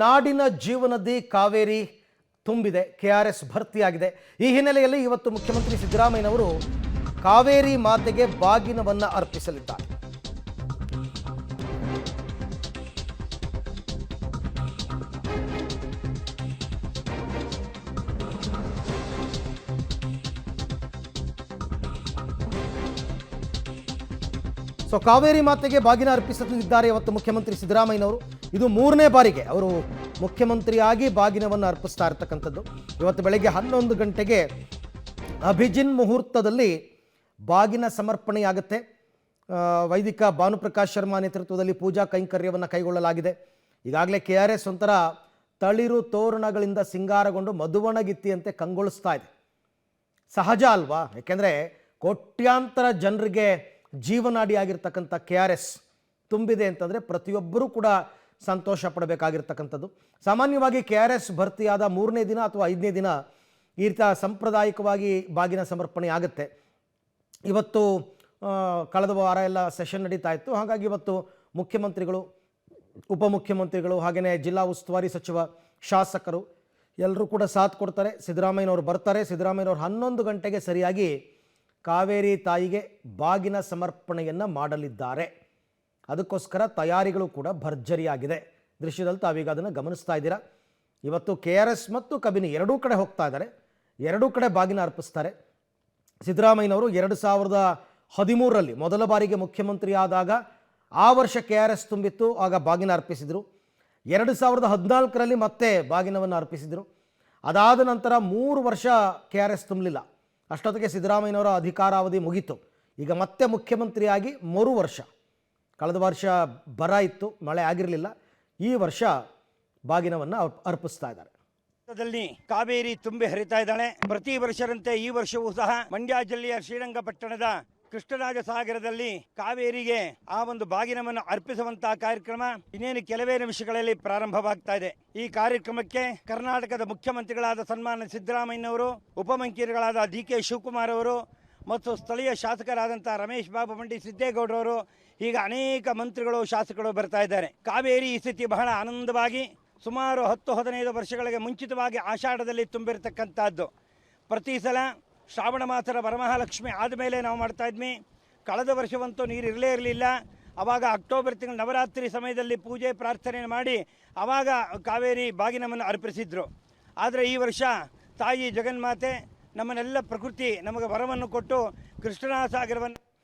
ನಾಡಿನ ಜೀವನದಿ ಕಾವೇರಿ ತುಂಬಿದೆ, ಕೆಆರ್ಎಸ್ ಭರ್ತಿಯಾಗಿದೆ. ಈ ಹಿನ್ನೆಲೆಯಲ್ಲಿ ಇವತ್ತು ಮುಖ್ಯಮಂತ್ರಿ ಸಿದ್ದರಾಮಯ್ಯನವರು ಕಾವೇರಿ ಮಾತೆಗೆ ಬಾಗಿನವನ್ನು ಅರ್ಪಿಸಲಿದ್ದಾರೆ. ಕಾವೇರಿ ಮಾತೆಗೆ ಬಾಗಿನ ಅರ್ಪಿಸಲಿದ್ದಾರೆ ಇವತ್ತು ಮುಖ್ಯಮಂತ್ರಿ ಸಿದ್ದರಾಮಯ್ಯನವರು. ಇದು 3ನೇ ಬಾರಿಗೆ ಅವರು ಮುಖ್ಯಮಂತ್ರಿಯಾಗಿ ಬಾಗಿನವನ್ನು ಅರ್ಪಿಸ್ತಾ ಇರ್ತಕ್ಕಂಥದ್ದು. ಇವತ್ತು ಬೆಳಗ್ಗೆ 11 ಗಂಟೆಗೆ ಅಭಿಜಿನ್ ಮುಹೂರ್ತದಲ್ಲಿ ಬಾಗಿನ ಸಮರ್ಪಣೆಯಾಗುತ್ತೆ. ವೈದಿಕ ಭಾನುಪ್ರಕಾಶ್ ಶರ್ಮಾ ನೇತೃತ್ವದಲ್ಲಿ ಪೂಜಾ ಕೈಂಕರ್ಯವನ್ನು ಕೈಗೊಳ್ಳಲಾಗಿದೆ. ಈಗಾಗಲೇ ಕೆಆರ್ಎಸ್ ಒಂಥರ ತಳಿರು ತೋರಣಗಳಿಂದ ಸಿಂಗಾರಗೊಂಡು ಮಧುವಣಗಿತ್ತಿಯಂತೆ ಕಂಗೊಳಿಸ್ತಾ ಇದೆ. ಸಹಜ ಅಲ್ವಾ? ಯಾಕೆಂದರೆ ಕೋಟ್ಯಾಂತರ ಜನರಿಗೆ ಜೀವನಾಡಿಯಾಗಿರ್ತಕ್ಕಂಥ ಕೆಆರ್ಎಸ್ ತುಂಬಿದೆ ಅಂತಂದರೆ ಪ್ರತಿಯೊಬ್ಬರೂ ಕೂಡ ಸಂತೋಷ ಪಡಬೇಕಾಗಿರ್ತಕ್ಕಂಥದ್ದು. ಸಾಮಾನ್ಯವಾಗಿ ಕೆಆರ್ಎಸ್ ಭರ್ತಿಯಾದ 3ನೇ ದಿನ ಅಥವಾ 5ನೇ ದಿನ ಈ ರೀತಿಯ ಸಾಂಪ್ರದಾಯಿಕವಾಗಿ ಬಾಗಿನ ಸಮರ್ಪಣೆ ಆಗುತ್ತೆ. ಇವತ್ತು ಕಳೆದ ವಾರ ಎಲ್ಲ ಸೆಷನ್ ನಡೀತಾ ಇತ್ತು. ಹಾಗಾಗಿ ಇವತ್ತು ಮುಖ್ಯಮಂತ್ರಿಗಳು, ಉಪಮುಖ್ಯಮಂತ್ರಿಗಳು, ಹಾಗೆಯೇ ಜಿಲ್ಲಾ ಉಸ್ತುವಾರಿ ಸಚಿವ, ಶಾಸಕರು ಎಲ್ಲರೂ ಕೂಡ ಸಾಥ್ ಕೊಡ್ತಾರೆ. ಸಿದ್ದರಾಮಯ್ಯನವರು ಬರ್ತಾರೆ. ಸಿದ್ದರಾಮಯ್ಯನವರು 11 ಗಂಟೆಗೆ ಸರಿಯಾಗಿ ಕಾವೇರಿ ತಾಯಿಗೆ ಬಾಗಿನ ಸಮರ್ಪಣೆಯನ್ನು ಮಾಡಲಿದ್ದಾರೆ. ಅದಕ್ಕೋಸ್ಕರ ತಯಾರಿಗಳು ಕೂಡ ಭರ್ಜರಿಯಾಗಿದೆ. ದೃಶ್ಯದಲ್ಲಿ ತಾವೀಗ ಅದನ್ನು ಗಮನಿಸ್ತಾ ಇದ್ದೀರಾ. ಇವತ್ತು ಕೆಆರ್ಎಸ್ ಮತ್ತು ಕಬಿನಿ ಎರಡೂ ಕಡೆ ಹೋಗ್ತಾ ಇದ್ದಾರೆ, ಎರಡೂ ಕಡೆ ಬಾಗಿನ ಅರ್ಪಿಸ್ತಾರೆ. ಸಿದ್ದರಾಮಯ್ಯನವರು 2013ರಲ್ಲಿ ಮೊದಲ ಬಾರಿಗೆ ಮುಖ್ಯಮಂತ್ರಿ ಆದಾಗ ಆ ವರ್ಷ ಕೆಆರ್ಎಸ್ ತುಂಬಿತ್ತು, ಆಗ ಬಾಗಿನ ಅರ್ಪಿಸಿದರು. 2014ರಲ್ಲಿ ಮತ್ತೆ ಬಾಗಿನವನ್ನು ಅರ್ಪಿಸಿದರು. ಅದಾದ ನಂತರ 3 ವರ್ಷ ಕೆಆರ್ಎಸ್ ತುಂಬಲಿಲ್ಲ. ಅಷ್ಟೊತ್ತಿಗೆ ಸಿದ್ದರಾಮಯ್ಯನವರ ಅಧಿಕಾರಾವಧಿ ಮುಗೀತು. ಈಗ ಮತ್ತೆ ಮುಖ್ಯಮಂತ್ರಿಯಾಗಿ 3 ವರ್ಷ. ಕಳೆದ ವರ್ಷ ಬರ ಇತ್ತು, ಮಳೆ ಆಗಿರಲಿಲ್ಲ. ಈ ವರ್ಷ ಬಾಗಿನವನ್ನು ಅರ್ಪಿಸ್ತಾ ಇದ್ದಾರೆ. ಕಾವೇರಿ ತುಂಬಿ ಹರಿತಾ ಇದ್ದಾಳೆ. ಪ್ರತಿ ವರ್ಷದಂತೆ ಈ ವರ್ಷವೂ ಸಹ ಮಂಡ್ಯ ಜಿಲ್ಲೆಯ ಶ್ರೀರಂಗಪಟ್ಟಣದ ಕೃಷ್ಣರಾಜ ಸಾಗರದಲ್ಲಿ ಕಾವೇರಿಗೆ ಆ ಒಂದು ಬಾಗಿನವನ್ನು ಅರ್ಪಿಸುವಂತಹ ಕಾರ್ಯಕ್ರಮ ಇನ್ನೇನು ಕೆಲವೇ ನಿಮಿಷಗಳಲ್ಲಿ ಪ್ರಾರಂಭವಾಗ್ತಾ ಇದೆ. ಈ ಕಾರ್ಯಕ್ರಮಕ್ಕೆ ಕರ್ನಾಟಕದ ಮುಖ್ಯಮಂತ್ರಿಗಳಾದ ಸನ್ಮಾನ್ಯ ಸಿದ್ದರಾಮಯ್ಯನವರು, ಉಪಮುಖ್ಯಮಂತ್ರಿಗಳಾದ ಡಿ.ಕೆ. ಶಿವಕುಮಾರ್ ಅವರು ಮತ್ತು ಸ್ಥಳೀಯ ಶಾಸಕರಾದಂತಹ ರಮೇಶ್ ಬಾಬು ಮಂಡಿ ಸಿದ್ದೇಗೌಡರವರು, ಈಗ ಅನೇಕ ಮಂತ್ರಿಗಳು, ಶಾಸಕರು ಬರ್ತಾ ಇದ್ದಾರೆ. ಕಾವೇರಿ ಈ ಸ್ಥಿತಿ ಬಹಳ ಆನಂದವಾಗಿ ಸುಮಾರು 10-15 ವರ್ಷಗಳಿಗೆ ಮುಂಚಿತವಾಗಿ ಆಷಾಢದಲ್ಲಿ ತುಂಬಿರತಕ್ಕಂಥದ್ದು. ಪ್ರತಿ ಸಲ ಶ್ರಾವಣ ಮಾಸದ ವರಮಹಾಲಕ್ಷ್ಮಿ ಆದಮೇಲೆ ನಾವು ಮಾಡ್ತಾ ಇದ್ವಿ. ಕಳೆದ ವರ್ಷವಂತೂ ನೀರು ಇರಲೇ ಇರಲಿಲ್ಲ. ಆವಾಗ ಅಕ್ಟೋಬರ್ ತಿಂಗಳ ನವರಾತ್ರಿ ಸಮಯದಲ್ಲಿ ಪೂಜೆ ಪ್ರಾರ್ಥನೆ ಮಾಡಿ ಆವಾಗ ಕಾವೇರಿ ಬಾಗಿನವನ್ನು ಅರ್ಪಿಸಿದ್ರು. ಆದರೆ ಈ ವರ್ಷ ತಾಯಿ ಜಗನ್ಮಾತೆ ನಮ್ಮನ್ನೆಲ್ಲ ಪ್ರಕೃತಿ ನಮಗೆ ವರವನ್ನು ಕೊಟ್ಟು ಕೃಷ್ಣರಾಜ ಸಾಗರವನ್ನು